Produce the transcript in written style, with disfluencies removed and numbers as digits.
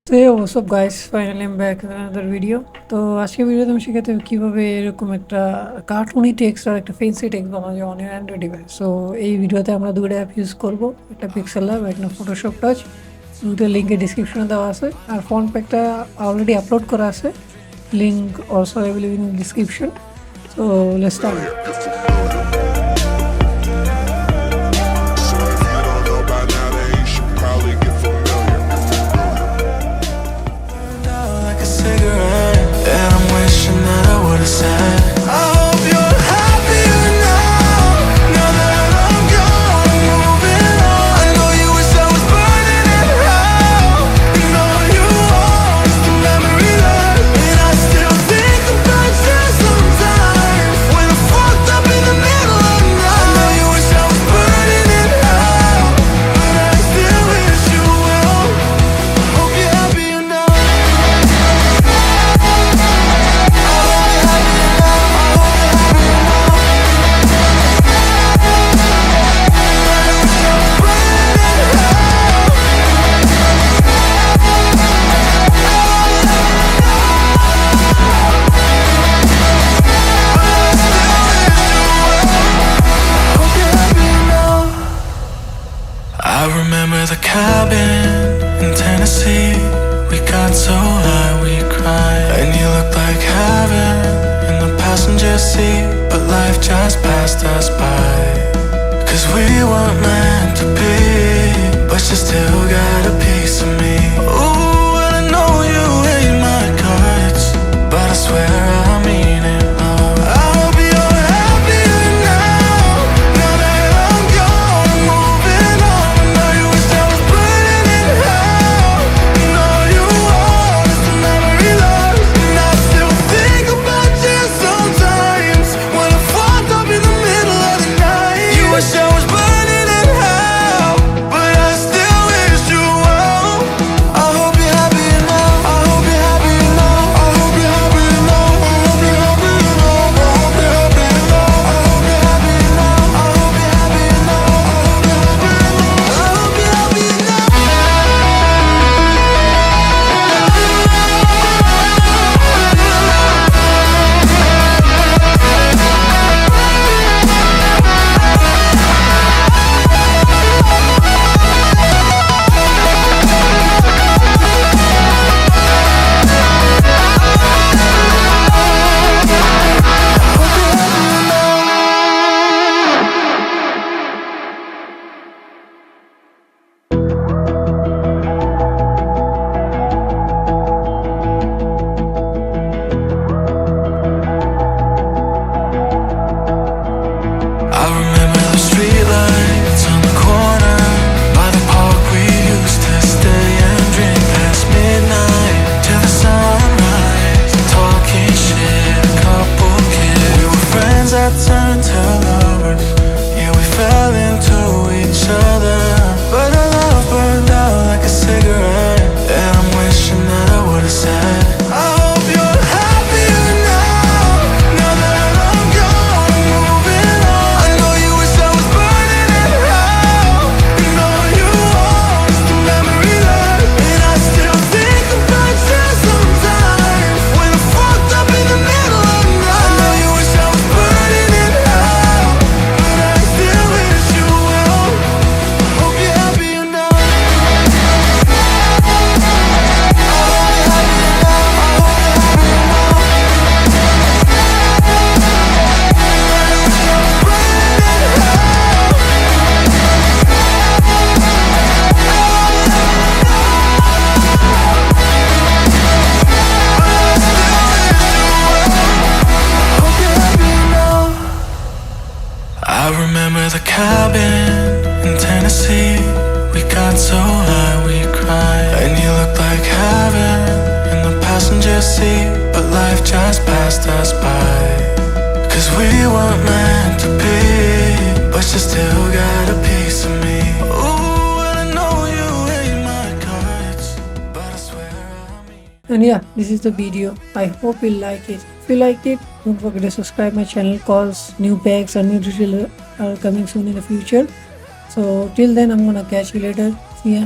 তো what's up guys, finally I am back with another video. তো আজকের ভিডিওতে আমি শেখাতে হবে কীভাবে এরকম একটা কার্টুনি টেক্সট আর একটা ফেন্সি টেক্সট বানানো যায় অন অ্যান্ড্রয়েড ডিভাইস। সো এই ভিডিওতে আমরা দুটো অ্যাপ ইউজ করবো, একটা পিক্সেলল্যাব, একটা ফটোশপ টাচ। দুটো লিঙ্কের ডিসক্রিপশনে দেওয়া আছে, আর ফন্ট প্যাকটা অলরেডি আপলোড করা আছে, link also available in description. So let's start. I remember the cabin in Tennessee. We got so high we cried, and you looked like heaven in the passenger seat. But life just passed us by, 'cause we weren't meant to be. But you still got a piece of me. Ooh, and I know you hate my guts, but I swear I mean it, love. I hope you're happier now, now that I'm gone, moving on. I know you wish I was burning in hell. I know you want us to memory lost, and I still think about you sometimes when I'm fucked up in the middle of the night. You wish I was burning in hell, but I still wish you well. I hope you're happier now. I hope you're happier now. I hope you're happier now. I hope you're happier now. I hope you're happier now. I hope you're happier now. I hope you're happier now. I hope you're happier now. I hope you're happier I remember the streetlights on the corner by the park. We used to stay and drink past midnight till the sunrise, talking shit, a couple kids. We were friends that turned to lovers. Yeah, we fell into each other, but our love burned out like a cigarette, and I'm wishing that I would've said, I hope you're happier now, now that I'm gone, moving on. I know you wish I was burning in hell. I know you want us to memory lost, and I still think about you sometimes when I'm fucked up in the middle of the night. I know you wish I was burning in hell, but I still wish you well. Hope you're happier now. I hope you're happier now. I hope you're happier now. Hope you're happier now. I remember the cabin in Tennessee. We got so high we cried, and you looked like heaven in the passenger seat. But life just passed us by, 'cause we weren't meant to be. But you still got a piece of me. Ooh, and I know you hate my guts, but I swear I mean. And yeah, this is the video. I hope you like it. If you liked it, don't forget to subscribe my channel, cause new packs and new tutorials are coming soon in the future. So till then, I'm gonna catch you later. See ya.